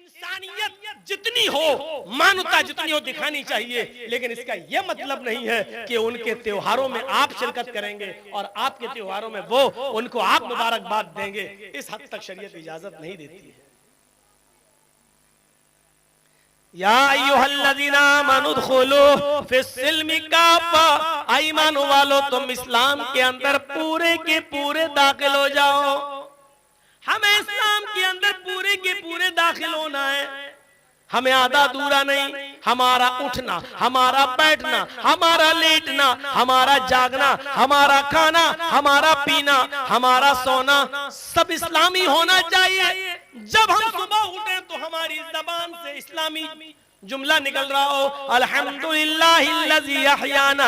इंसानियत जितनी हो, मानवता जितनी हो दिखानी चाहिए, लेकिन इसका यह मतलब नहीं है कि उनके त्योहारों में आप शिरकत करेंगे और आपके त्योहारों में वो उनको आप मुबारकबाद देंगे। इस हद तक शरीयत इजाजत नहीं देती है। या अय्युहल्लज़ीना आमनू उदखुलू फिस्सिल्मि काफ़ा, ईमान वालो तुम इस्लाम के अंदर पूरे के पूरे दाखिल हो जाओ। हमें इस्लाम के अंदर पूरे के पूरे दाखिल होना है। हमें आधा अधूरा नहीं, हमारा उठना, हमारा बैठना, हमारा लेटना, हमारा जागना, हमारा खाना, हमारा पीना, हमारा सोना सब इस्लामी होना चाहिए। जब हम सुबह उठे तो हमारी जबान से इस्लामी जुमला निकल रहा हो, अल्हम्दुलिल्लाहिल्लज़ी अहयाना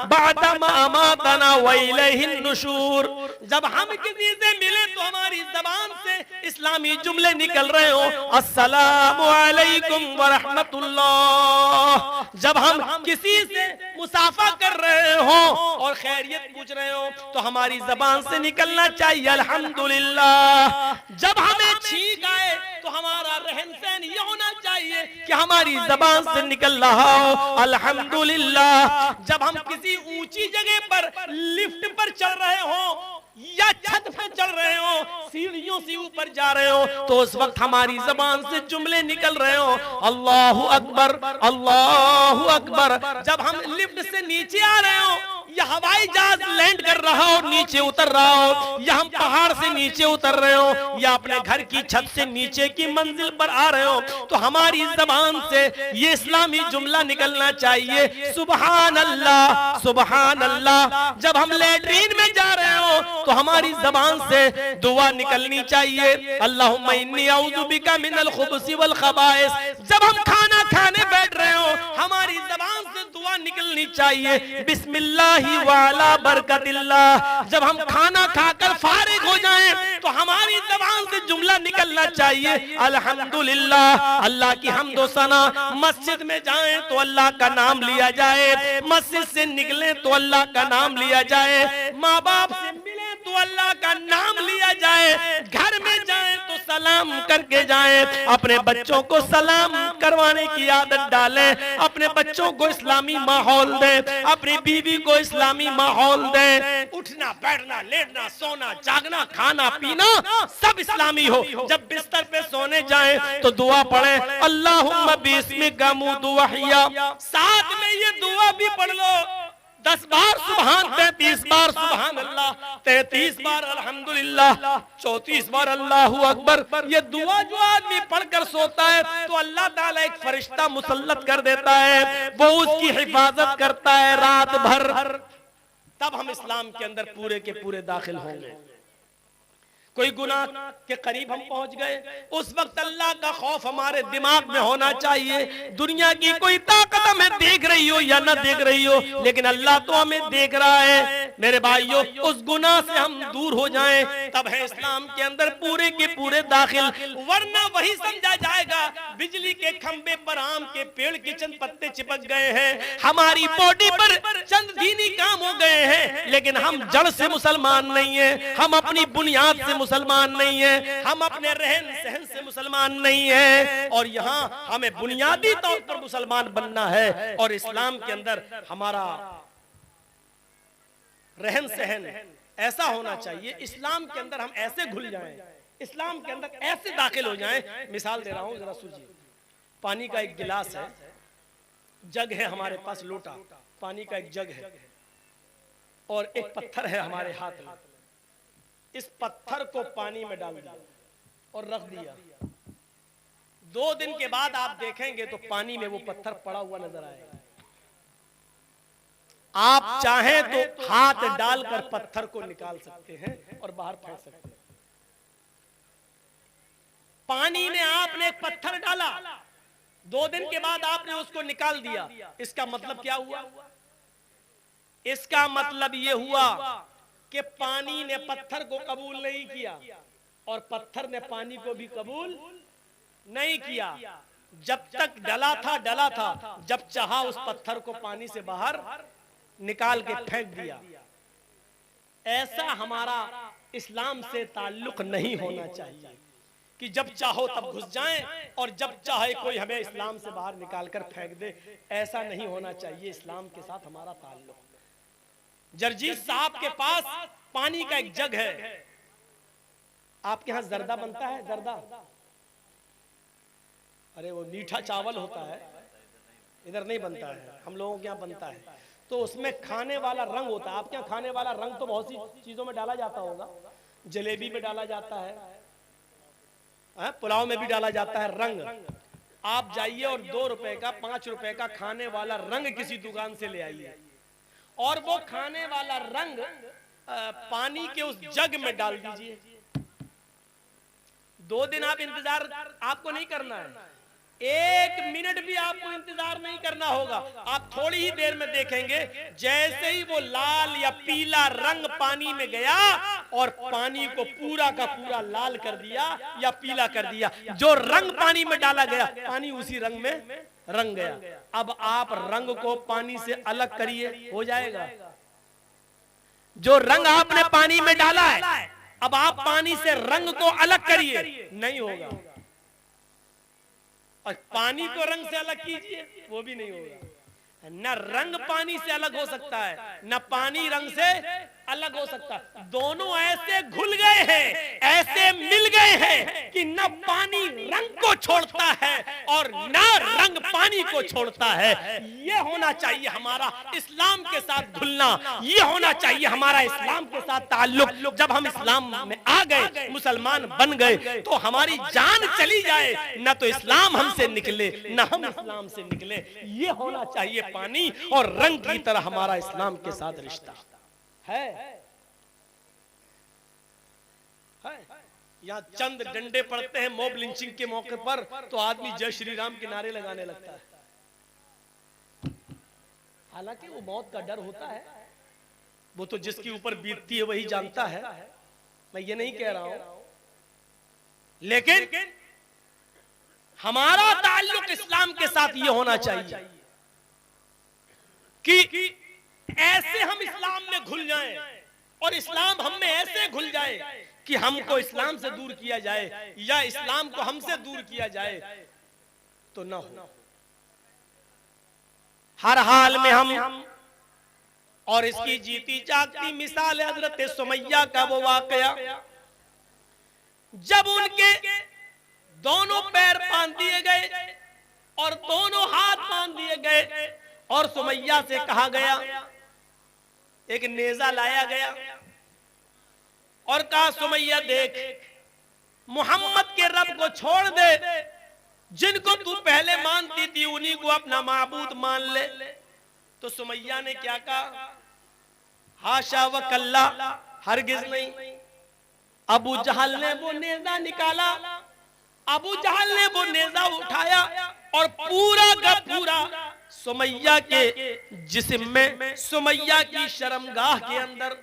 बअदा मा अमातना व इलैहिन नुशूर। जब हम किसी से मिले तो हमारी जबान से इस्लामी जुमले निकल रहे हो, अस्सलामु अलैकुम व रहमतुल्लाह। जब हम किसी से मुसाफा कर रहे हो और खैरियत पूछ रहे हो तो हमारी जबान से निकलना चाहिए अल्हम्दुलिल्लाह। जब हमें छींक आए तो हमारा रहन सहन ये होना चाहिए कि हमारी जबान से निकल रहा हो अल्हम्दुलिल्लाह। जब हम किसी ऊंची जगह पर लिफ्ट पर चढ़ रहे हो या छत पर चढ़ रहे हो, सीढ़ियों से ऊपर जा रहे हो, तो उस वक्त हमारी जबान से जुमले निकल रहे हो, अल्लाहु अकबर, अल्लाहु अकबर। जब हम लिफ्ट से नीचे आ रहे हो या हवाई जहाज लैंड कर रहा हो नीचे उतर रहा हो, या हम पहाड़ से नीचे उतर रहे हो या अपने घर की छत से नीचे की मंजिल पर आ रहे हो, तो हमारी जबान से ये इस्लामी जुमला निकलना चाहिए, सुबहान अल्लाह, सुबहान अल्लाह। जब हम लैट्रीन में जा रहे हो तो हमारी जबान से दुआ निकलनी चाहिए, अल्लाहुम्मा इन्नी औज़ु बिका मिनल खुबुसी वल खबाइस। जब हम खाना खाने बैठ रहे हो हमारी जबान से दुआ निकलनी चाहिए, बिस्मिल्लाहि व अला बरकतिल्लाह। जब हम खाना खाकर फारिग हो जाएं तो हमारी जबान से जुमला निकलना चाहिए, अल्हम्दुलिल्लाह। अल्लाह की हम्द व सना। मस्जिद में जाएं तो अल्लाह का नाम लिया जाए, मस्जिद से निकले तो अल्लाह का नाम लिया जाए, माँ बाप से मिले तो अल्लाह का नाम लिया जाए, घर में जाएं तो सलाम करके जाएं, अपने बच्चों को सलाम करवाने की आदत डालें, अपने बच्चों को इस्लामी माहौल दें, अपनी बीवी को इस्लामी माहौल दें। उठना बैठना लेटना सोना जागना खाना पीना सब इस्लामी हो। जब बिस्तर पे सोने जाएं तो दुआ पढ़ें, अल्लाहुम्मा बिस्मिका अमूतु व अहया। साथ में ये दुआ भी पढ़ लो, 10 बार सुबहान, 33 बार सुबहान अल्लाह, 33 बार अल्हम्दुलिल्लाह, 34 बार अल्लाहु अकबर। ये दुआ जो आदमी पढ़कर सोता है तो अल्लाह ताला एक फरिश्ता मुसल्लत कर देता है, वो उसकी हिफाजत करता है रात भर। तब हम इस्लाम के अंदर पूरे के पूरे दाखिल होंगे। कोई गुनाह के करीब हम पहुंच गए, उस वक्त अल्लाह का खौफ हमारे दिमाग में होना चाहिए। दुनिया की कोई ताकत हमें देख रही हो या ना देख रही हो, लेकिन अल्लाह तो हमें देख रहा है। मेरे भाइयों, उस गुनाह से हम दूर हो जाएं, तब है इस्लाम के अंदर पूरे के पूरे दाखिल। वरना वही समझा जाएगा बिजली के खंबे पर आम के पेड़ के चंद पत्ते चिपक गए हैं, हमारी बॉडी पर चंद दीनी काम हो गए हैं, लेकिन हम जड़ से मुसलमान नहीं है, हम अपनी बुनियाद से मुसलमान नहीं है, हम अपने रहन सहन से मुसलमान नहीं है। और यहाँ हमें बुनियादी तौर पर मुसलमान बनना है और इस्लाम के अंदर हमारा रहन सहन ऐसा होना चाहिए, इस्लाम के अंदर हम ऐसे घुल जाएं, इस्लाम के अंदर ऐसे दाखिल हो जाएं। मिसाल दे रहा हूं, जरा सुनिए। पानी का एक गिलास है, जग है हमारे पास, लोटा पानी का एक जग है, और एक पत्थर है हमारे हाथ में। इस पत्थर को पानी में डाल दिया और रख दिया। 2 दिन के बाद आप देखेंगे तो पानी में वो पत्थर पड़ा हुआ नजर आएगा। आप चाहें तो हाथ डालकर पत्थर को निकाल सकते हैं और बाहर फेंक सकते हैं। पानी में आपने एक पत्थर डाला, 2 दिन के बाद आपने उसको निकाल दिया, इसका मतलब क्या हुआ? इसका मतलब यह हुआ कि पानी ने पत्थर को कबूल नहीं किया और पत्थर ने पानी को भी कबूल नहीं किया। जब तक डला था, जब चाहा उस पत्थर को पानी से बाहर निकाल के फेंक दिया। ऐसा हमारा इस्लाम से ताल्लुक नहीं होना चाहिए। कि जब चाहो तब घुस जाएं और जब चाहे कोई हमें इस्लाम से बाहर निकाल कर फेंक दे। ऐसा नहीं होना चाहिए। इस्लाम के साथ हमारा ताल्लुक। जरजीत साहब के पास पानी का एक जग है। आपके यहां जर्दा बनता है? जर्दा, अरे वो मीठा चावल होता है, इधर नहीं बनता है, हम लोगों के यहाँ बनता है। तो उसमें खाने वाला रंग होता है। आपके यहाँ खाने वाला रंग तो बहुत सी चीजों में डाला जाता होगा। जलेबी में डाला जाता है, पुलाव में भी डाला जाता है रंग। आप जाइए और 2 रुपए का 5 रुपए का खाने वाला रंग किसी दुकान से ले आइए और वो खाने वाला रंग पानी के उस जग में डाल दीजिए। 2 दिन आप इंतजार आपको नहीं करना है, 1 मिनट भी आपको इंतजार नहीं करना होगा। आप थोड़ी ही देर में देखेंगे जैसे ही वो लाल या पीला रंग पानी में गया और पानी को पूरा का पूरा लाल कर दिया या पीला कर दिया। जो रंग पानी में डाला गया पानी उसी रंग में रंग गया। अब आप रंग को पानी से अलग करिए, हो जाएगा? जो रंग आपने पानी में डाला है अब आप पानी से रंग को अलग करिए, नहीं होगा। और पानी को रंग से अलग कीजिए, वो भी नहीं होगा। न रंग पानी से अलग हो सकता है, न पानी रंग से अलग हो सकता है। दोनों ऐसे घुल गए हैं, ऐसे मिल गए हैं कि न पानी रंग को छोड़ता है और न रंग पानी को छोड़ता है। ये होना चाहिए हमारा इस्लाम के साथ घुलना, ये होना चाहिए हमारा इस्लाम के साथ ताल्लुक। जब हम इस्लाम में आ गए, मुसलमान बन गए, तो हमारी जान चली जाए न तो इस्लाम हमसे निकले न हम इस्लाम से निकले। ये होना चाहिए पानी और रंग की तरह हमारा इस्लाम के साथ रिश्ता है। यहाँ चंद डंडे पड़ते हैं मॉब लिंचिंग के मौके पर तो आदमी जय श्री राम के नारे लगाने लगता है। हालांकि वो मौत का डर होता है, वो तो जिसके ऊपर बीतती है वही जानता है, मैं ये नहीं कह रहा हूं। लेकिन हमारा ताल्लुक इस्लाम के साथ ये होना चाहिए कि ऐसे हम इस्लाम में घुल जाएं और इस्लाम हम में ऐसे घुल जाए कि हमको इस्लाम से दूर किया जाए या इस्लाम को हमसे दूर किया जाए तो ना हो। हर हाल में हम, और इसकी जीती जागती मिसाल है हजरत सुमैया का वो वाकया जब उनके दोनों पैर बांध दिए गए और दोनों हाथ बांध दिए गए और सुमैया से कहा गया, एक नेजा लाया गया और कहा सुमैया देख, मोहम्मद के रब को छोड़ दे, जिनको तू पहले मानती थी उन्हीं को अपना माबूद मान ले। तो सुमैया ने क्या कहा? हाशा व कल्ला, हरगिज नहीं। अबू जहल ने वो नेजा निकाला, अबू जहल ने वो नेजा उठाया और पूरा का पूरा सुमैया के जिस्म में, सुमैया की शर्मगाह के अंदर,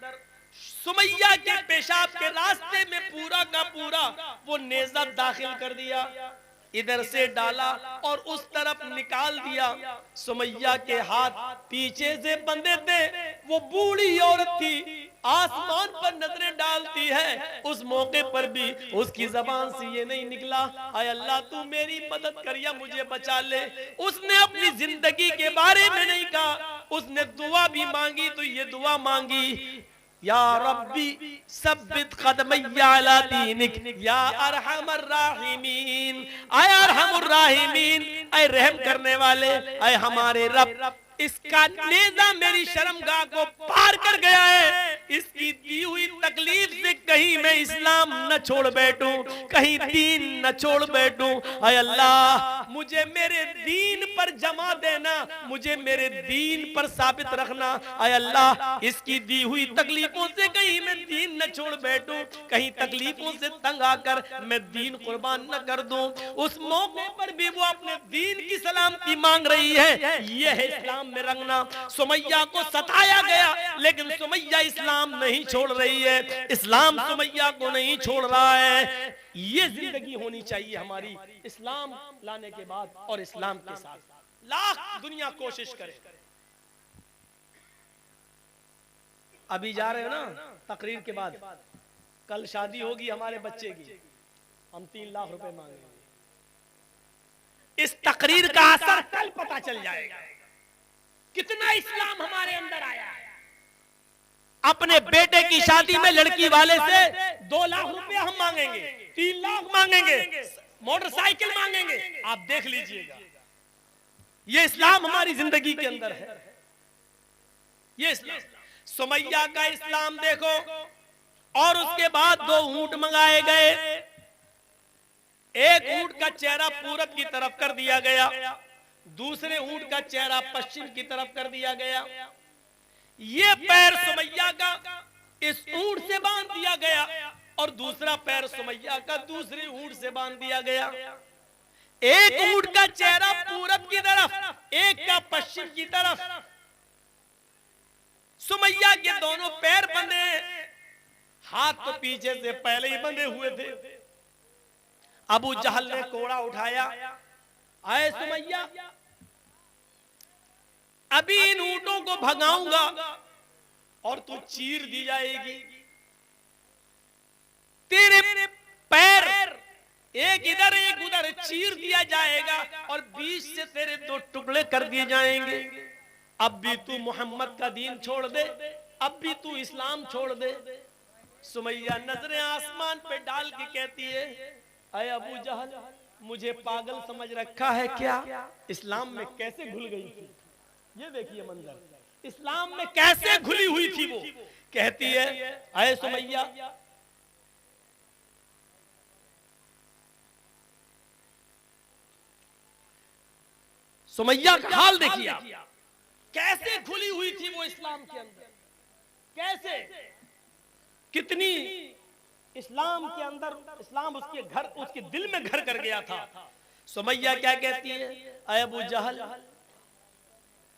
सुमैया के पेशाब के रास्ते में पूरा का पूरा वो नेजा दाखिल कर दिया। इधर से डाला और उस तरफ निकाल दिया। सुमैया के हाथ पीछे से बंधे थे। वो बूढ़ी औरत थी, आसमान पर नजरें डालती है। उस मौके पर भी उसकी जबान से ये नहीं निकला, आय अल्लाह तू मेरी मदद कर या मुझे बचा ले। उसने अपनी जिंदगी के बारे में नहीं कहा, उसने दुआ भी मांगी तो ये दुआ मांगी, या रब्बी सब्बित क़दमैया अला दीनिक या अरहमर राहिमीन। आय अरहमुर राहिमीन, आय रहम करने वाले, आय हमारे रब, इसका नेजा मेरी शर्मगाह को पार कर गया है। इसकी दी हुई तकलीफ से कहीं मैं इस्लाम न छोड़ बैठूं, कहीं दीन न छोड़ बैठूं। आय अल्लाह मुझे मेरे दीन पर जमा देना, मुझे मेरे दीन पर साबित रखना। आय अल्लाह इसकी दी हुई तकलीफों से कहीं मैं दीन न छोड़ बैठूं, कहीं तकलीफों से तंग आकर मैं दीन कुर्बान न कर दूं। उस मौके पर भी वो अपने दीन की सलामती मांग रही है। ये है इस्लाम में रंगना। सुमैया को सताया गया लेकिन सुमैया इस्लाम नहीं छोड़ रही है, इस्लाम सुमैया को नहीं छोड़ रहा है। ये जिंदगी होनी चाहिए हमारी इस्लाम लाने के बाद और इस्लाम के साथ। लाख दुनिया कोशिश करे। अभी जा रहे हो ना तकरीर के बाद, कल शादी होगी हमारे बच्चे की, हम 3 लाख रुपए मांगेंगे। इस तकरीर का असर कल पता चल जाएगा, कितना इस्लाम हमारे अंदर आया है। अपने बेटे की शादी में लड़की वाले से 2 लाख रुपए हम मांगेंगे, 3 लाख मांगेंगे, मोटरसाइकिल मांगेंगे। आप देख लीजिएगा, ये इस्लाम हमारी जिंदगी के अंदर है। ये इस्लाम, सुमैया का इस्लाम देखो। और उसके बाद 2 ऊंट मंगाए गए। एक ऊंट का चेहरा पूरब की तरफ कर दिया गया, दूसरे ऊंट का चेहरा पश्चिम की तरफ कर दिया गया। ये पैर सुमैया का इस ऊंट से बांध दिया गया और दूसरा पैर सुमैया का दूसरे ऊंट से बांध दिया गया। एक ऊंट का चेहरा पूरब की तरफ, एक का पश्चिम की तरफ। सुमैया के दोनों पैर बंधे, हाथ तो पीछे से पहले ही बंधे हुए थे। अबू जहल ने कोड़ा उठाया, आए सुमैया, अभी इन ऊंटों को भगाऊंगा और तू चीर दी जाएगी। तेरे पैर एक इधर एक उधर चीर दिया जाएगा और बीच से तेरे 2 टुकड़े कर दिए जाएंगे। अब भी तू मोहम्मद का दीन छोड़ दे, अब भी तू इस्लाम छोड़ दे। सुमैया नजरें आसमान पे डाल के कहती है, अय अबू जहल, मुझे पागल समझ रखा है क्या? इस्लाम में कैसे घुल गई थी। ये देखिए मंजर, इस्लाम में कैसे घुली हुई थी वो। कहती है, अय सुमैया, सुमैया का हाल देखिए, कैसे घुली हुई थी वो इस्लाम के अंदर, कैसे, कितनी इस्लाम के अंदर, इस्लाम उसके घर, उसके दिल में घर कर गया था। सुमैया क्या कहती है, अय अबू जहल,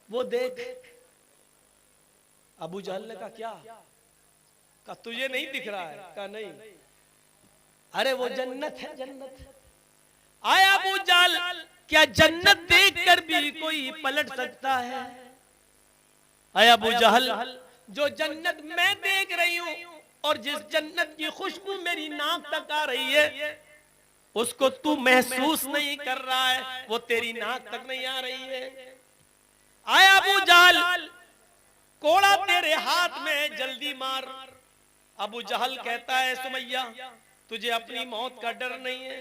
वो देख। अबू जहल ने कहा, क्या? कहा तुझे नहीं दिख रहा है? कहा नहीं। अरे वो जन्नत है, जन्नत। आय अबू जहल, क्या जन्नत देखकर भी कोई पलट सकता है? अय अबू जहल, जो जन्नत मैं देख रही हूं और जिस जन्नत की खुशबू मेरी नाक तक आ रही है, उसको तू महसूस नहीं कर रहा है, वो तेरी नाक तक नहीं आ रही है। आय अबू जहल, कोड़ा तेरे हाथ में, जल्दी मार। अबू जहल कहता है, सुमैया, तुझे अपनी मौत का डर नहीं है?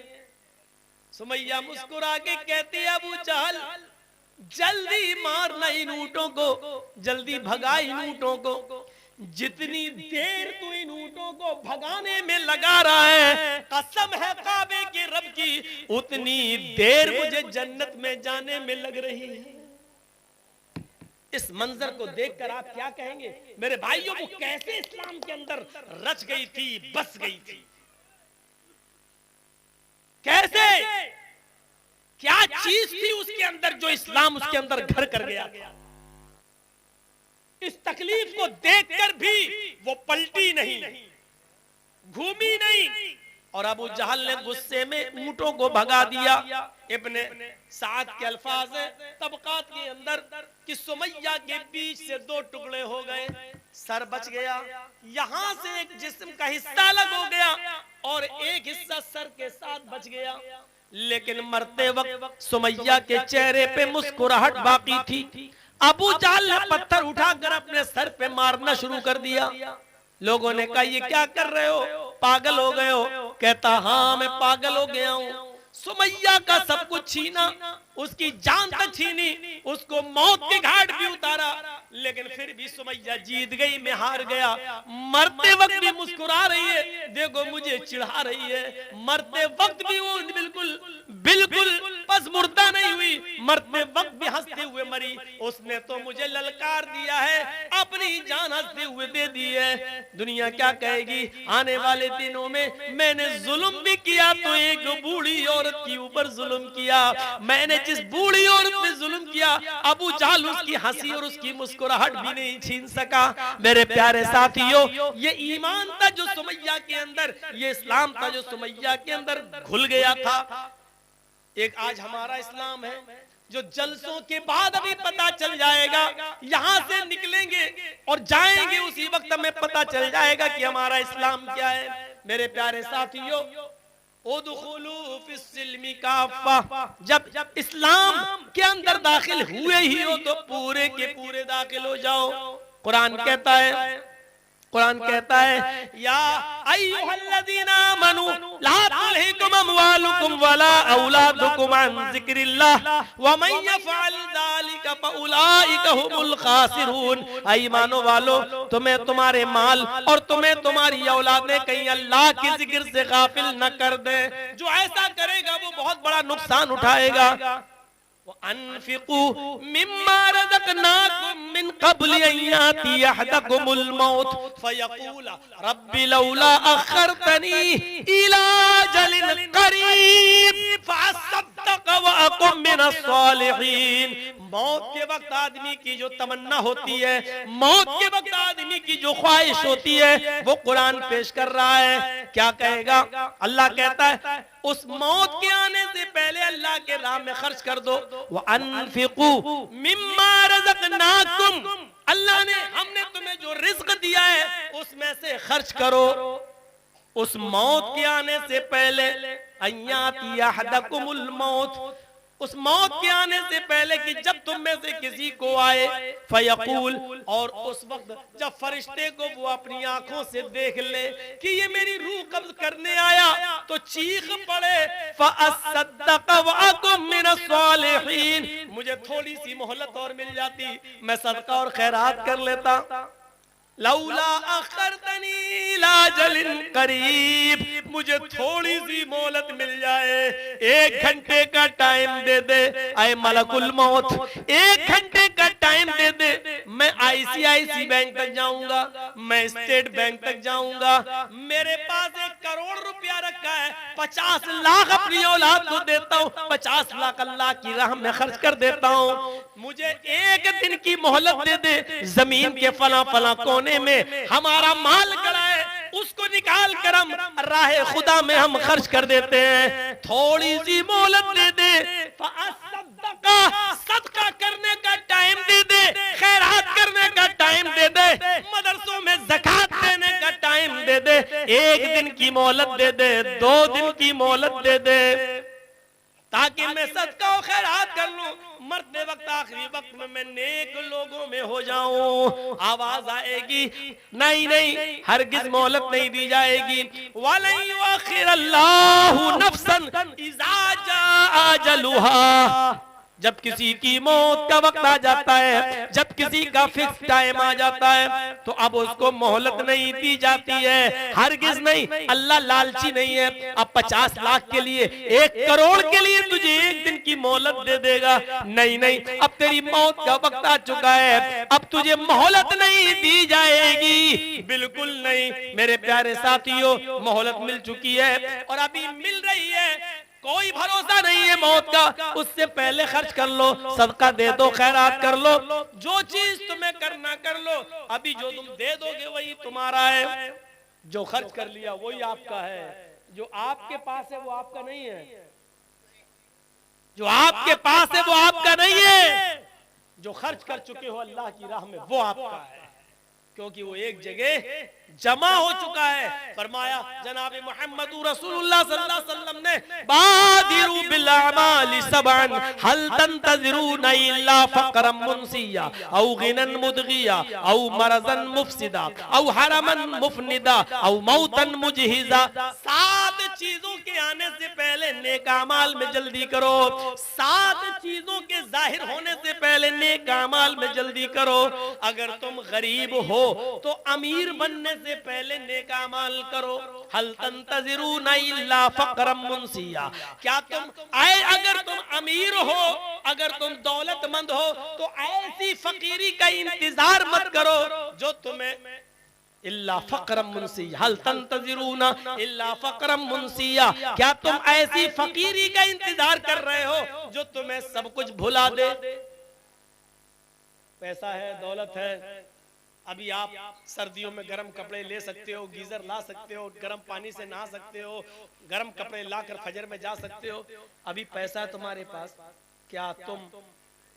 सुमैया मुस्कुरा के कहती है, अबू जहल, जल्दी मारना इन ऊंटों को, जल्दी भगा इन ऊंटों को। जितनी देर तू इन ऊंटों को भगाने में लगा रहा है, कसम है काबे के रब की, उतनी देर मुझे जन्नत में जाने में लग रही है। इस मंजर को देखकर आप क्या कहेंगे मेरे भाइयों? वो कैसे इस्लाम के अंदर रच गई थी, बस गई थी, कैसे, क्या चीज थी उसके अंदर जो इस्लाम उसके अंदर घर कर गया था। इस तकलीफ को देखकर भी वो पलटी नहीं, घूमी नहीं, और अबू जहल ने गुस्से में ऊंटों को भगा दिया। इब्ने साद के अल्फाज है तबकात के अंदर कि सुमैया के बीच से 2 टुकड़े हो गए, सर बच गया, यहां से एक जिस्म का हिस्सा अलग हो गया और एक हिस्सा सर के साथ बच गया। लेकिन मरते वक्त सुमैया के चेहरे पे मुस्कुराहट बाकी थी। अबू जहल ने पत्थर उठाकर अपने सर पे मारना शुरू कर दिया। लोगों ने कहा, ये क्या कर रहे हो, पागल हो गए हो? कहता, हाँ मैं पागल हो गया हूं। सुमैया का सब कुछ छीना, उसकी जान तक छीनी, उसको मौत के घाट भी उतारा, लेकिन फिर भी सुमैया जीत गई, मैं हार गया। मरते वक्त भी मुस्कुरा रही है, देखो मुझे चिढ़ा रही है। मरते वक्त भी वो बिल्कुल बिल्कुल बस मुर्दा नहीं हुई, मरते वक्त भी हंसते हुए मरी। उसने तो मुझे ललकार दिया है, अपनी जान हंसते हुए दे दी है। दुनिया क्या कहेगी? आने वाले दिनों में मैंने जुल्म भी किया तो एक बूढ़ी औरत के ऊपर जुल्म किया। मैंने जिस बूढ़ी औरत पे जुल्म किया, अबू जहल उसकी हंसी और उसकी मुस्कुराहट भी नहीं छीन सका। मेरे प्यारे साथियों, ये ईमान था जो सुमैया के अंदर, ये इस्लाम था जो सुमैया के अंदर घुल गया था। एक आज हमारा इस्लाम है जो जलसों के बाद अभी पता चल जाएगा, यहां से निकलेंगे और जाएंगे उसी वक्त हमें पता चल जाएगा कि हमारा इस्लाम क्या है। मेरे प्यारे साथियों, उदखुलू फिस्सिल्मी काफ़ा, जब इस्लाम के अंदर दाखिल हुए ही हो तो पूरे के पूरे दाखिल हो जाओ। कुरान कहता है या अय्युहल्लज़ीना आमनू ला तुल्हिकुम अमवालुकुम वला औलादुकुम अन ज़िक्रिल्लाह व मन यफ़अल ज़ालिका फ़उलाइका हुमुल ख़ासिरून। ईमानो वालो, तुम्हें तुम्हारे माल और तुम्हें तुम्हारी औलादें कहीं अल्लाह के जिक्र से गाफिल न कर दे। जो ऐसा करेगा वो बहुत बड़ा नुकसान उठाएगा। अनफिकू मिम्मा रज़क़नाकुम मिन क़ब्ल अन यातिया अहदकुमुल मौत फयक़ूल रब्बी लौला अख़रतनी इला अजलिन क़रीब फ़असद्दक़ व अकुम मिनस सालिहीन। मौत के वक्त आदमी की जो तमन्ना होती है, मौत के वक्त आदमी की जो ख्वाहिश होती है, वो कुरान पेश कर रहा है। क्या कहेगा? अल्लाह कहता है उस मौत के आने से पहले अल्लाह के राह में खर्च कर दो। व अनफिकू मिम्मा रज़क़नाकुम, अल्लाह ने हमने तुम्हें जो रिज़्क़ दिया है उसमें से खर्च करो। उस मौत के आने से पहले अय्याती अहदकुमुल मौत, उस मौत के आने से पहले कि जब तुम में से किसी को आए फयकूल, और उस वक्त जब फरिश्ते को वो अपनी आंखों से देख ले कि ये मेरी रूह कब्ज करने आया तो चीख पड़े फ़असद्दक़ व अकुम मिनस सालिहीन, मुझे थोड़ी सी मोहलत और मिल जाती, मैं सदका और खैरात कर लेता। लौला अखरतनी इला अजलिन करीब, मुझे थोड़ी सी मोहलत मिल जाए, 1 घंटे का टाइम दे दे ऐ मलकुल मौत, 1 घंटे का टाइम दे दे, मैं आईसीआईसी बैंक तक जाऊंगा, मैं स्टेट बैंक तक जाऊंगा, मेरे पास 1 करोड़ रुपया रखा है, 50 लाख अपनी औलाद को देता हूँ, 50 लाख अल्लाह की राह में खर्च कर देता हूँ, मुझे 1 दिन की मोहलत दे दे, जमीन के फला फला कोने में हमारा माल गड़ा है, उसको निकाल कर हम राह खुदा में हम खर्च कर देते हैं, थोड़ी सी मोहलत दे दे, सदका करने का टाइम दे दे, खैरात करने का टाइम दे दे, मदरसों में ज़कात देने का टाइम दे दे, 1 दिन की मोहलत दे दे, 2 दिन की मोहलत दे दे, ताकि मैं सदका और खैरात कर लूं, मरते वक्त आखिरी वक्त में मैं नेक लोगों में हो जाऊं। आवाज आएगी नहीं नहीं, हरगिज मोहलत नहीं दी जाएगी। वलन युअखिरल्लाहु नफ्सन इज़ा जाअ अजलुहा, जब किसी की मौत का वक्त आ जाता है, जब किसी का फिक्स टाइम आ जाता है तो अब उसको मोहलत नहीं दी जाती है, हरगिज नहीं। अल्लाह लालची नहीं है, अब 50 लाख के लिए 1 करोड़ के लिए तुझे 1 दिन की मोहलत दे देगा, नहीं नहीं, अब तेरी मौत का वक्त आ चुका है, अब तुझे मोहलत नहीं दी जाएगी, बिल्कुल नहीं। मेरे प्यारे साथियों, मोहलत मिल चुकी है और अभी मिल रही है, कोई भरोसा नहीं है मौत का, उससे पहले खर्च कर लो, सदका दे दो, खैरात कर लो, जो चीज तुम्हें करना कर लो, अभी जो तुम दे दोगे वही तुम्हारा है, जो खर्च कर लिया वही आपका है, जो आपके पास है वो आपका नहीं है, जो आपके पास है वो आपका नहीं है, जो खर्च कर चुके हो अल्लाह की राह में वो आपका है, क्योंकि वो एक जगह जमा हो चुका है। फरमाया जनाब मोहम्मद रसूलुल्लाह सल्लल्लाहु अलैहि वसल्लम ने, बादिरू बिल अमाली सबअन हल तंतज़िरून इल्ला फक़रम मुनसिया औ गिनन मुदगिया औ मरज़न मुफसिदा औ हरमन मुफनिदा औ मौतन मुजहिजा। 7 चीजों के आने से पहले नेक अमाल में जल्दी करो, 7 चीजों के जाहिर होने से पहले नेक अमाल में जल्दी करो। अगर तुम गरीब हो तो अमीर बनने से पहले नेक अमाल करो। हल तंतज़िरून इल्ला फक़रम मुनसिया, क्या तुम अगर तुम अमीर हो, अगर तुम दौलतमंद हो तो ऐसी फकीरी का इंतजार मत करो जो तुम्हें इल्ला फक़रम मुनसिया, हल तंतज़िरून इल्ला फक़रम मुनसिया, क्या तुम ऐसी फकीरी का इंतजार कर रहे हो जो तुम्हें सब कुछ भुला दे। पैसा है, दौलत है, अभी आप सर्दियों में गर्म कपड़े ले सकते हो, गीजर ला सकते हो, गर्म पानी से नहा सकते हो, गर्म कपड़े लाकर फजर में जा सकते हो, अभी पैसा है तुम्हारे पास, क्या तुम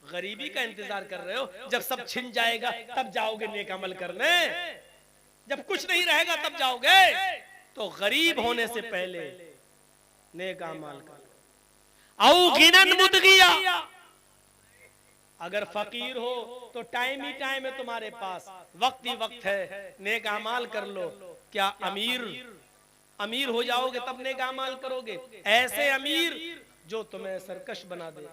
गरीबी का इंतजार कर रहे हो? जब सब छिन जाएगा तब जाओगे नेक अमल करने, जब कुछ नहीं रहेगा तब जाओगे। तो गरीब होने से पहले नेक अमाल कर लो। औ गिनन मुदगिया, अगर फकीर हो तो टाइम ही टाइम है तुम्हारे पास, वक्त ही वक्त है, नेक अमाल कर लो। क्या अमीर हो जाओगे तब नेक अमाल करोगे? ऐसे अमीर जो तुम्हें सरकश बना दे।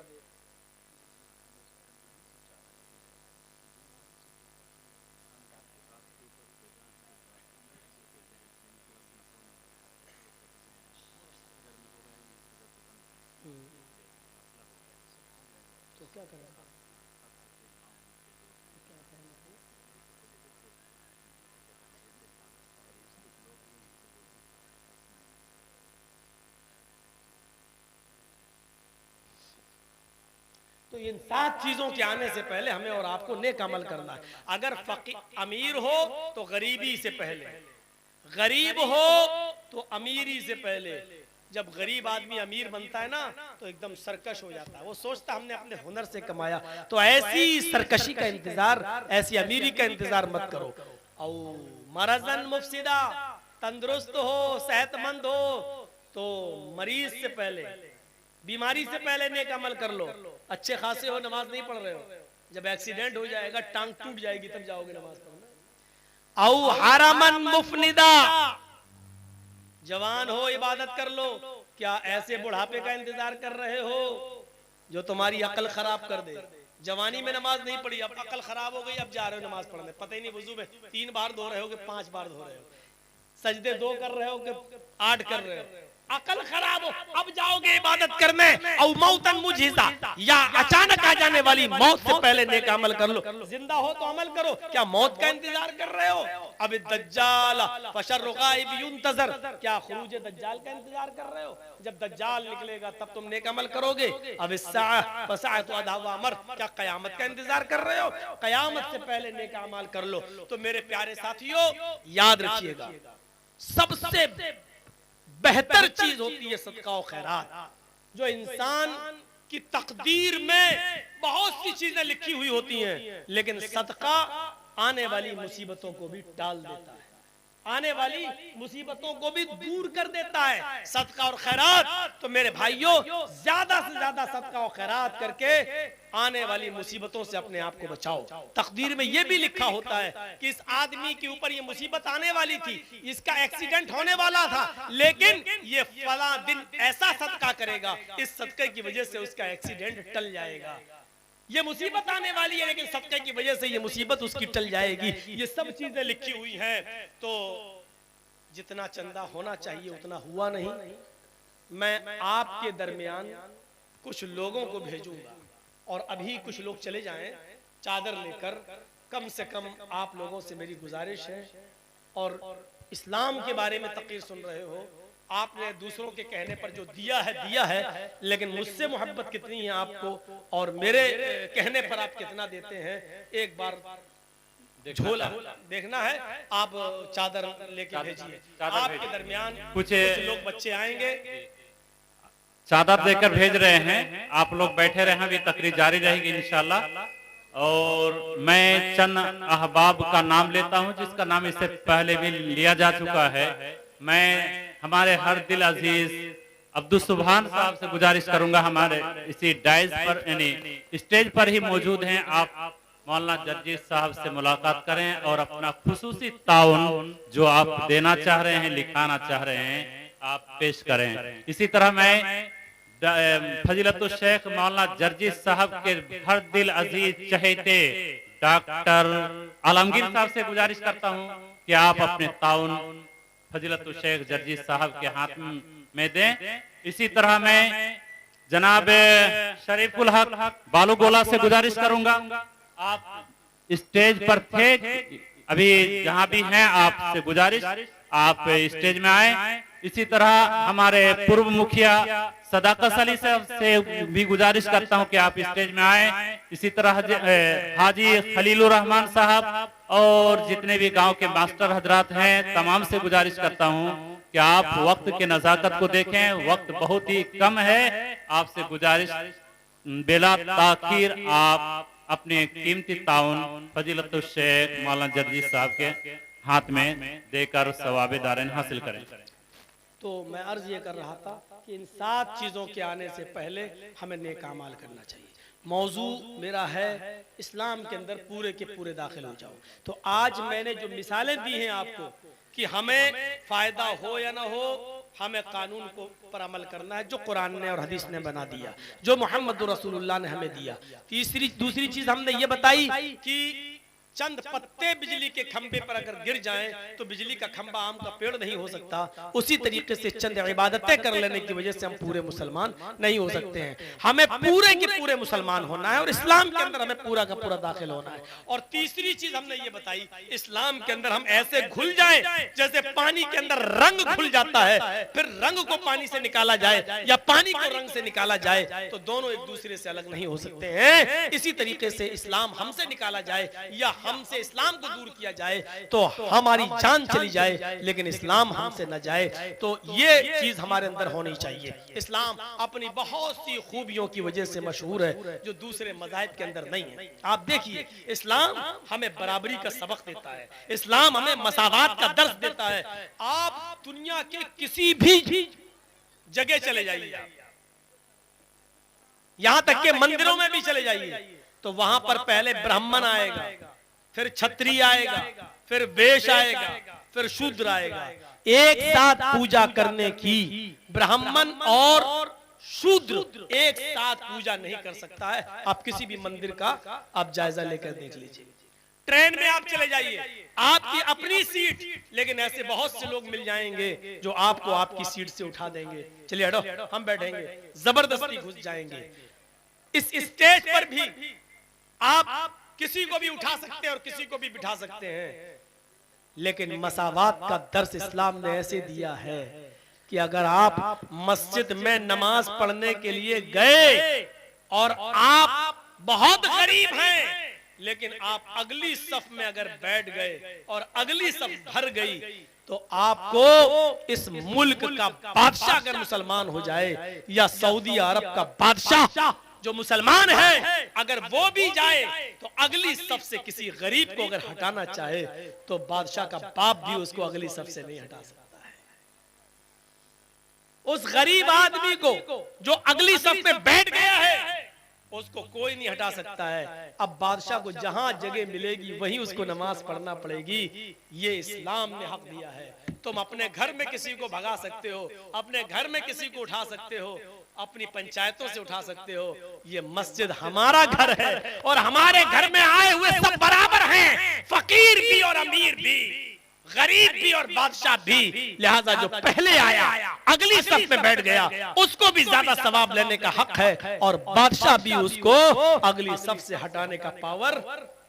तो क्या करें? तो इन 7 चीजों के आने से पहले हमें और आपको नेक अमल करना है। अगर अमीर हो तो गरीबी से पहले, गरीब हो तो अमीरी से पहले। जब गरीब आदमी अमीर बनता है ना तो एकदम सरकश हो जाता है, वो सोचता हमने अपने हुनर से कमाया। तो ऐसी सरकशी का इंतजार, ऐसी अमीरी का इंतजार मत करो। औ मरजन मुफसिदा, तंदुरुस्त हो, सेहतमंद हो तो मरीज से पहले, बीमारी से पहले नेक अमल कर लो। अच्छे खासे हो, नमाज नहीं पढ़ रहे हो, जब एक्सीडेंट हो जाएगा, टांग टूट जाएगी, तब जाओगे नमाज पढ़ने। औ हरमन मुफनिदा, जवान हो इबादत कर लो। क्या ऐसे बुढ़ापे का इंतजार कर रहे हो जो तुम्हारी अकल खराब कर दे? जवानी में नमाज नहीं पढ़ी, अब अकल खराब हो गई, अब जा रहे हो नमाज पढ़ने, पता ही नहीं वुजू में 3 बार धो रहे हो कि 5 बार धो रहे हो, सजदे 2 कर रहे हो कि 8 कर रहे हो, अकल खराब हो, अब जाओगे इबादत करने। और मौतन मुझिजा, या अचानक आ जाने वाली मौत से पहले नेक अमल कर लो। जिंदा हो तो अमल करो, क्या मौत का इंतजार कर रहे हो? अब दज्जाल फशर्रु गाइब युंतज़र, क्या खुरूज दज्जाल का इंतजार कर रहे हो? जब दज्जाल निकलेगा तब तुम नेक अमल करोगे। अब फसाअतु अदहा अमर, क्या कयामत का इंतजार कर रहे हो? कयामत से पहले नेक अमल कर लो। तो मेरे प्यारे साथियों, याद रखिएगा, सबसे बेहतर चीज होती है सदका और खैरात। जो इंसान की तकदीर में बहुत सी चीजें लिखी हुई होती हैं, लेकिन सदका आने वाली मुसीबतों को भी टाल देता है, आने वाली मुसीबतों को भी दूर कर देता है। सदका और खैरात, तो मेरे भाइयों ज्यादा से ज्यादा सदका और खैरात करके आने वाली मुसीबतों से अपने आप को बचाओ। तकदीर में यह भी लिखा होता है कि इस आदमी के ऊपर ये मुसीबत आने वाली थी, इसका एक्सीडेंट होने वाला था, लेकिन ये फला दिन ऐसा सदका करेगा, इस सदके की वजह से उसका एक्सीडेंट टल जाएगा। ये मुसीबत आने वाली है, लेकिन सदके की वजह से ये मुसीबत उसकी टल जाएगी। ये सब चीजें लिखी हुई हैं। तो जितना चंदा होना चाहिए उतना हुआ नहीं। मैं आपके दरमियान कुछ लोगों को भेजूंगा, और अभी कुछ लोग चले जाएं चादर लेकर। कम से कम आप लोगों से मेरी गुजारिश है, और इस्लाम के बारे में तकरीर सुन रहे हो, आपने दूसरों के कहने पर जो दिया है, लेकिन मुझसे मोहब्बत कितनी है आपको, और मेरे कहने पर आप कितना देते हैं, एक बार झोला देखना है। आप चादर लेके भेजिए। आपके दरमियान कुछ लोग बच्चे आएंगे, चादर देकर भेज रहे हैं। आप लोग बैठे रहे, अभी तकरीर जारी रहेगी इंशाल्लाह। और मैं चंद अहबाब का नाम लेता हूं, जिसका नाम इससे पहले भी लिया जा चुका है। मैं हमारे हर दिल अजीज अब्दुल सुभान साहब से गुजारिश करूंगा, हमारे इसी डाइस पर यानी स्टेज पर ही मौजूद हैं। आप मौलाना जर्जी साहब से मुलाकात करें और अपना खुसूसी ताउन जो आप देना चाह रहे हैं, लिखाना चाह रहे हैं, आप पेश करें। इसी तरह मैं फजीलतुल शेख मौलाना जर्जी साहब के हर दिल अजीज चहेते डॉक्टर आलमगीर साहब से गुजारिश करता हूं कि आप अपने ताउन फजीलतुल शेख जर्जी साहब के हाथ में दें। इसी तरह मैं जनाब शरीफुल हक बालूगोला से गुजारिश करूंगा, आप स्टेज पर थे, अभी जहां भी हैं आपसे गुजारिश आप स्टेज में आए। इसी तरह हमारे पूर्व मुखिया सदाकत अली साहब से भी गुजारिश करता हूं कि आप स्टेज में आए। इसी तरह हाजी खलीलुर रहमान साहब और जितने भी गांव के मास्टर हजरात हैं, तमाम से गुजारिश करता हूं कि आप वक्त के नजाकत को देखें, वक्त बहुत ही कम है। आपसे गुजारिश बेला ताखीर आप अपने कीमती ताउन फजीलतुल शेख मौलाना जर्जी साहब के हाथ में देकर सवाब दारैन हासिल करें। तो मैं अर्ज ये कर रहा था कि इन 7 चीजों के आने से पहले हमें नेक अमाल करना चाहिए। मौजू मेरा है इस्लाम के अंदर पूरे के पूरे दाखिल हो जाओ। तो आज मैंने जो मिसालें दी हैं आपको कि हमें फायदा हो या ना हो, हमें कानून को पर अमल करना है जो कुरान ने और हदीस ने बना दिया, जो मोहम्मद रसूलुल्लाह ने हमें दिया। दूसरी चीज हमने ये बताई कि चंद पत्ते बिजली के खंबे पर अगर गिर जाएं तो बिजली का खंबा आम का पेड़ नहीं हो सकता। उसी तरीके से चंद इबादतें कर लेने की वजह से हम पूरे मुसलमान नहीं हो सकते हैं। हमें पूरे के पूरे मुसलमान होना है और इस्लाम के अंदर हमें पूरा का पूरा दाखिल होना है। और तीसरी चीज हमने ये बताई, इस्लाम के अंदर हम ऐसे घुल जाएं जैसे पानी के अंदर रंग घुल जाता है, फिर रंग को पानी से निकाला जाए या पानी को रंग से निकाला जाए, तो दोनों एक दूसरे से अलग नहीं हो सकते हैं। इसी तरीके से इस्लाम हमसे निकाला जाए या हमसे इस्लाम को दूर किया जाए तो हमारी जान चली जाए, लेकिन इस्लाम हमसे न जाए। तो ये चीज हमारे अंदर होनी चाहिए। इस्लाम अपनी बहुत सी खूबियों की वजह से मशहूर है जो दूसरे मज़ाहिब के अंदर नहीं है। आप देखिए, इस्लाम हमें बराबरी का सबक देता है, इस्लाम हमें मसावात का दर्स देता है। आप दुनिया के किसी भी जगह चले जाइए, यहां तक के मंदिरों में भी चले जाइए, तो वहां पर पहले ब्राह्मण आएगा, फिर क्षत्रिय आएगा, फिर वैश्य आएगा, फिर शूद्र आएगा। एक साथ पूजा करने की ब्राह्मण और शूद्र एक साथ पूजा नहीं कर सकता है। आप किसी भी मंदिर का आप जायजा लेकर देख लीजिए। ट्रेन में आप चले जाइए, आपकी अपनी सीट, लेकिन ऐसे बहुत से लोग मिल जाएंगे जो आपको आपकी सीट से उठा देंगे। चलिए हटो, हम बैठेंगे, जबरदस्ती घुस जाएंगे। इस स्टेज पर भी आप किसी को भी उठा सकते हैं और किसी को भी बिठा सकते हैं, लेकिन मसावात का दर्स इस्लाम ने ऐसे दिया है कि अगर आप मस्जिद में नमाज पढ़ने के लिए गए और आप बहुत गरीब हैं, लेकिन आप अगली सफ में अगर बैठ गए और अगली सफ भर गई, तो आपको इस मुल्क का बादशाह अगर मुसलमान हो जाए या सऊदी अरब का बादशाह जो मुसलमान है, अगर वो भी जाए तो अगली सफ से किसी गरीब को अगर हटाना चाहे तो बादशाह का बाप भी उसको अगली सफ से नहीं हटा सकता है। उस गरीब आदमी को जो अगली सफ में बैठ गया है उसको कोई नहीं हटा सकता है। अब बादशाह को जहां जगह मिलेगी वहीं उसको नमाज पढ़ना पड़ेगी। ये इस्लाम ने हक दिया है। तुम अपने घर में किसी को भगा सकते हो, अपने घर में किसी को उठा सकते हो, अपनी पंचायतों से उठा सकते हो। ये मस्जिद हमारा घर है और हमारे घर में आए हुए सब बराबर हैं, फकीर भी और अमीर भी, गरीब भी और बादशाह भी। लिहाजा जो पहले आया अगली सफ में बैठ गया उसको भी ज्यादा सवाब लेने का हक है और बादशाह भी उसको अगली सफ से हटाने का पावर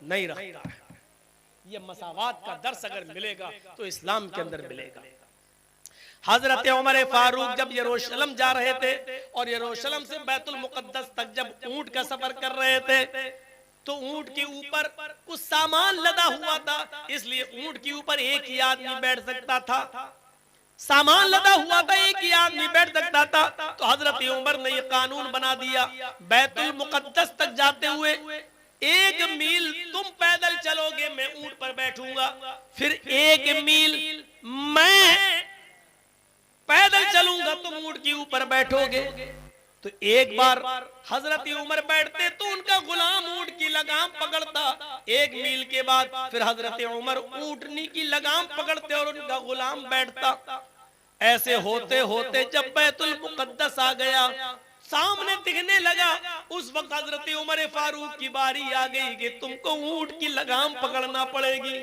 नहीं रखता है। ये मसावात का दर्स अगर मिलेगा तो इस्लाम के अंदर मिलेगा। हजरत उमर फारूक जब यरूशलेम जा रहे थे और यरूशलेम से बैतुल मुकद्दस तक जब ऊंट का सफर कर रहे थे तो ऊंट के ऊपर कुछ सामान लदा हुआ था, इसलिए ऊंट के ऊपर एक ही आदमी बैठ सकता था। सामान लदा हुआ था, एक ही आदमी बैठ सकता था। तो हजरत उमर ने ये कानून बना दिया, बैतुल मुकद्दस तक जाते हुए 1 मील तुम पैदल चलोगे, मैं ऊंट पर बैठूंगा, फिर 1 मील मैं पैदल चलूंगा, तुम ऊंट के ऊपर बैठोगे। तो एक बार हजरत उमर बैठते तो उनका गुलाम ऊंट की लगाम पकड़ता। 1 मील के बाद फिर हजरत उमर ऊंटनी की लगाम पकड़ते और उनका गुलाम बैठता। ऐसे होते होते जब बैतुल मुकद्दस आ गया, सामने दिखने लगा, उस वक्त हजरत उमर फारूक की बारी आ गई कि तुमको ऊंट की लगाम पकड़ना पड़ेगी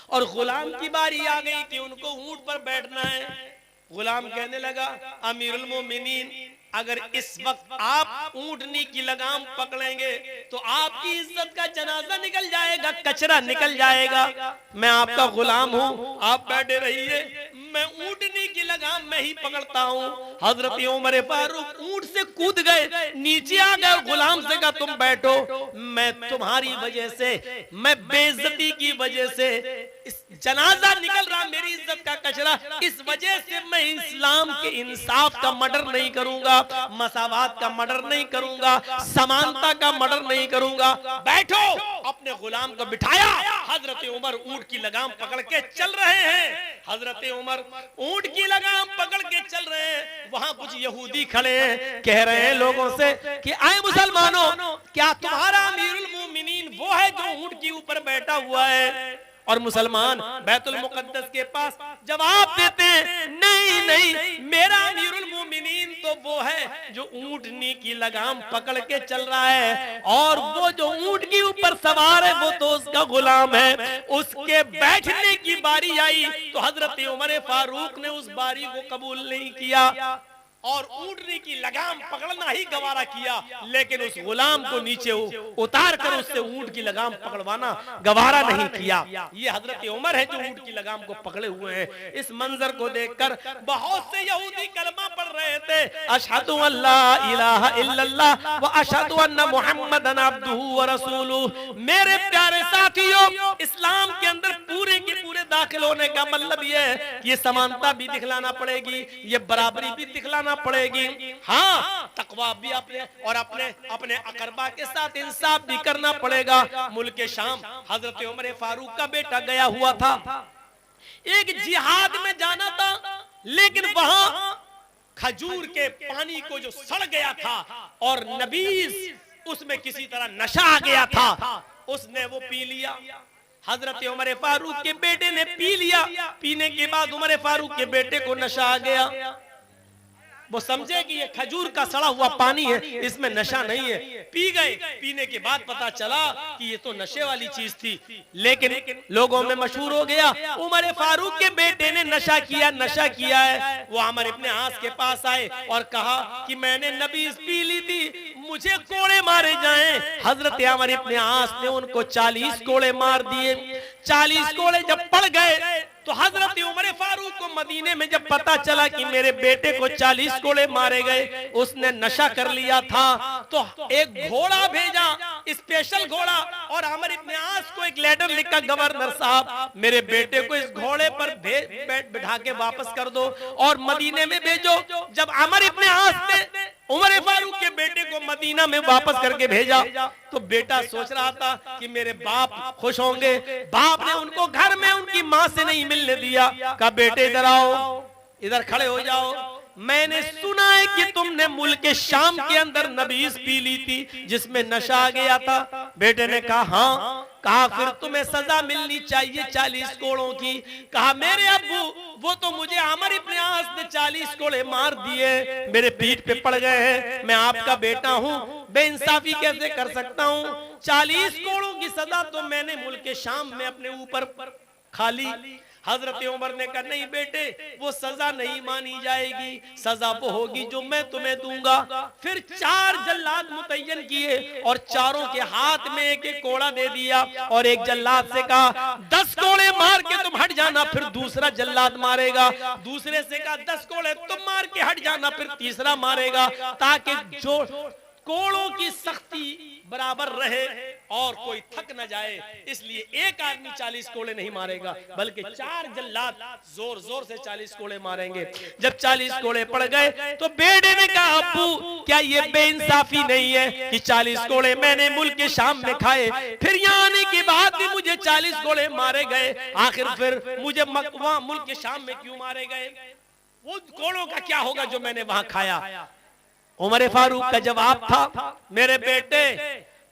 और गुलाम की बारी आ गई कि उनको ऊंट पर बैठना है। गुलाम कहने लगा, अमीरुल मोमिनीन, अगर इस वक्त आप ऊंटनी की लगाम पकड़ेंगे तो आपकी इज्जत का जनाजा निकल जाएगा, कचरा निकल जाएगा। मैं आपका गुलाम हूँ, आप बैठे रहिए, मैं ऊंटनी की लगाम मैं ही पकड़ता हूँ। हजरत उमर फारूक ऊंट से कूद गए, नीचे आ गए, गुलाम से कहा तुम बैठो, मैं तुम्हारी वजह से, मैं बेइज्जती की वजह से, इस जनाजा निकल रहा, मेरी इज्जत का कचरा, इस वजह से मैं इस्लाम के इंसाफ का मर्डर नहीं करूंगा, मसावात का मर्डर नहीं करूंगा, समानता का मर्डर नहीं करूंगा। बैठो, अपने गुलाम को बिठाया, हजरत उमर ऊंट की लगाम पकड़ के चल रहे हैं। हजरत उमर ऊंट की लगाम पकड़ के चल रहे हैं। वहां कुछ यहूदी खड़े हैं, कह रहे हैं लोगों से कि आए मुसलमानों, क्या तुम्हारा अमीरुल मोमिनीन वो है जो ऊंट के ऊपर बैठा हुआ है? और मुसलमान बैतुल मुकद्दस के पास जवाब देते हैं, नहीं नहीं, मेरा अमीरुल मोमिनीन तो वो है जो ऊंटनी की लगाम पकड़ के चल रहा है, और वो जो ऊंट के ऊपर सवार है वो तो उसका गुलाम है। उसके बैठने की बारी आई तो हजरत उमर फारूक ने उस बारी को कबूल नहीं किया और ऊंटनी की लगाम पकड़ना ही गवारा किया, लेकिन उस गुलाम को नीचे उतार कर उससे ऊंट की लगाम पकड़वाना गवारा नहीं किया। ये हजरत उमर है जो ऊंट की लगाम को पकड़े हुए हैं। इस मंजर को देखकर बहुत से यहूदी कलमा पढ़ रहे थे, अशहदु अल्ला इलाहा इल्लल्लाह व अशहदु अन्ना मुहम्मदन अब्दुहु व रसूलुहु। मेरे प्यारे साथियों, इस्लाम के अंदर पूरे के पूरे दाखिल होने का मतलब ये है, ये समानता भी दिखलाना पड़ेगी, ये बराबरी भी दिखलाना पड़ेगी। हाँ, तकवा भी अपने और अपने अकरबा के साथ इंसाफ भी करना पड़ेगा। मुल्क शाम हजरत उमर फारूक का बेटा गया हुआ था, एक जिहाद में जाना था, लेकिन वहां खजूर के पानी को जो सड़ गया था और नबीज उसमें किसी तरह नशा आ गया था, उसने वो पी लिया। हजरत उमर फारूक के बेटे ने पी लिया। पीने के बाद उमर फारूक के बेटे को नशा आ गया। वो समझे कि ये खजूर का सड़ा हुआ पानी है, इसमें नशा नहीं है। पी गए। पीने के बाद पता चला कि ये तो नशे वाली चीज थी, लेकिन लोगों में मशहूर हो गया उमर फारूक के बेटे ने नशा किया है। वो अमर इब्ने आस के पास आए और कहा कि मैंने नबीज पी ली थी, मुझे कोड़े मारे जाएं। हजरत अमर इब्ने आस ने उनको 40 कोड़े मार दिए। 40 कोड़े जब पड़ गए तो हजरत उमर फारूक को मदीने में जब पता चला कि मेरे बेटे को 40 कोड़े मारे गए, उसने नशा कर लिया था, तो एक घोड़ा भेजा, स्पेशल घोड़ा, और अमर इब्ने आस को एक लेटर लिखा, गवर्नर साहब मेरे बेटे को इस घोड़े पर बैठा के वापस कर दो और मदीने में भेजो। जब अमर इब्ने आस ने उमर फारूक के बेटे को मदीना में वापस करके भेजा तो बेटा सोच रहा था कि मेरे बाप खुश होंगे। बाप ने उनको घर में उनकी माँ से नहीं मिलने दिया। कहा बेटे इधर आओ, इधर खड़े हो जाओ, मैंने सुना है कि तुमने मुल्क शाम के अंदर नबीज पी ली थी जिसमें नशा आ गया था। बेटे ने कहा हाँ। कहा फिर तुम्हें सजा मिलनी चाहिए 40 कोड़ों की। कहा मेरे अब्बू वो तो मुझे अमर इब्ने आस ने 40 कोड़े मार दिए, मेरे पीठ पे पड़ गए हैं, मैं आपका बेटा हूँ, बेइंसाफी कैसे कर सकता हूँ? 40 कोड़ों की सजा तो मैंने मुल्क शाम में अपने ऊपर खा ली। हजरत उमर ने कहा नहीं बेटे, वो सजा नहीं मानी जाएगी, सजा वो होगी जो मैं तुम्हें दूंगा। फिर 4 जल्लाद मुतय्यन किए और चारों के हाथ में एक एक कोड़ा दे दिया और एक जल्लाद से कहा 10 कोड़े मार के तुम हट जाना, फिर दूसरा जल्लाद मारेगा। दूसरे से कहा 10 कोड़े तुम मार के हट जाना, फिर तीसरा मारेगा, ताकि जो कोड़ों की सख्ती बराबर रहे और कोई थक न जाए। इसलिए एक आदमी 40 कोड़े नहीं मारेगा, बल्कि 4 जल्लाद जोर जोर से 40 कोड़े मारेंगे। जब 40 कोड़े पड़ गए तो बेटे ने कहा अब्बू क्या ये बेइंसाफी नहीं है कि 40 कोड़े मैंने मुल्क के शाम में खाए, फिर यहाँ आने के बाद भी मुझे 40 कोड़े मारे गए, आखिर फिर मुझे वहां मुल्क के शाम में क्यों मारे गए? वो कोड़ों का क्या होगा जो मैंने वहां खाया? उमर फारूक का जवाब था मेरे बेटे,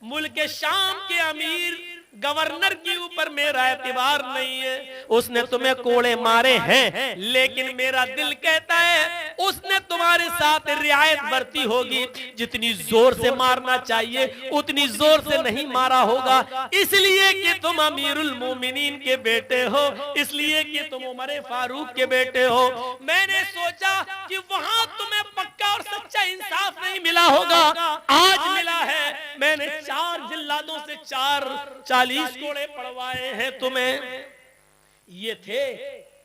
मुल्क शाम के अमीर गवर्नर के ऊपर मेरा एतबार नहीं है, उसने तुम्हें कोड़े मारे हैं, लेकिन मेरा दिल कहता है उसने तुम्हारे साथ रियायत बरती होगी, जितनी जोर से मारना चाहिए उतनी जोर से नहीं मारा होगा, इसलिए कि तुम अमीरुल मोमिनीन के बेटे हो, इसलिए कि तुम उमर फारूक के बेटे हो। मैंने सोचा कि वहां तुम्हें पक्का और सच्चा इंसाफ नहीं मिला होगा, आज मिला है। मैंने 4 जिल्लादों से 40 कोड़े पड़वाए हैं तुम्हें। ये थे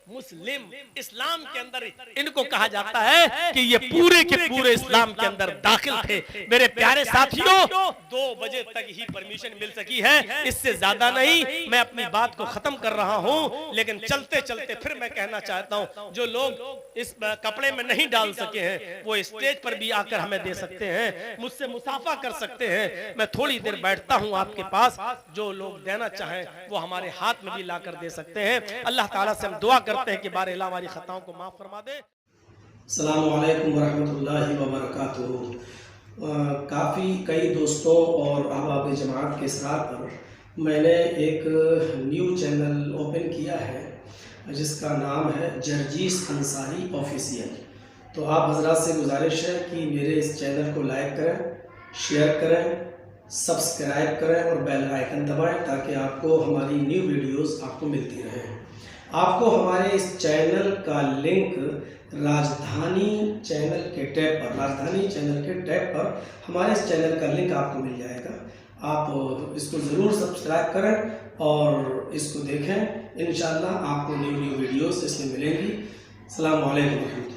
मुस्लिम इस्लाम के अंदर इनको कहा जाता है कि ये पूरे के पूरे इस्लाम के अंदर दाखिल थे। मेरे प्यारे साथियों, 2 बजे तक ही परमिशन मिल सकी है, इससे ज्यादा नहीं। मैं अपनी बात को खत्म कर रहा हूं, लेकिन चलते चलते फिर मैं कहना चाहता हूं, जो लोग इस कपड़े में नहीं डाल सके हैं वो स्टेज पर भी आकर हमें दे सकते हैं, मुझसे मुसाफा कर सकते हैं। मैं थोड़ी देर बैठता हूं आपके पास, जो लोग देना चाहें वो हमारे हाथ में भी लाकर दे सकते हैं। अल्लाह ताला से हम दुआ करते हैं कि बारे अल्लाह हमारी खताओं को माफ फरमा दे। अस्सलामु अलैकुम वरहमतुल्लाहि वबरकातुहू। कई दोस्तों और अहबाब जमात के साथ पर मैंने एक न्यू चैनल ओपन किया है जिसका नाम है जर्जीस अंसारी ऑफिशियल। तो आप हजरात से गुजारिश है कि मेरे इस चैनल को लाइक करें, शेयर करें, सब्सक्राइब करें और बेल आइकन दबाएं ताकि आपको हमारी न्यू वीडियोस आपको मिलती रहें। आपको हमारे इस चैनल का लिंक राजधानी चैनल के टैब पर हमारे इस चैनल का लिंक आपको मिल जाएगा। आप इसको ज़रूर सब्सक्राइब करें और इसको देखें। इंशाअल्लाह आपको न्यू वीडियोस इसमें मिलेंगी। अस्सलामु अलैकुम।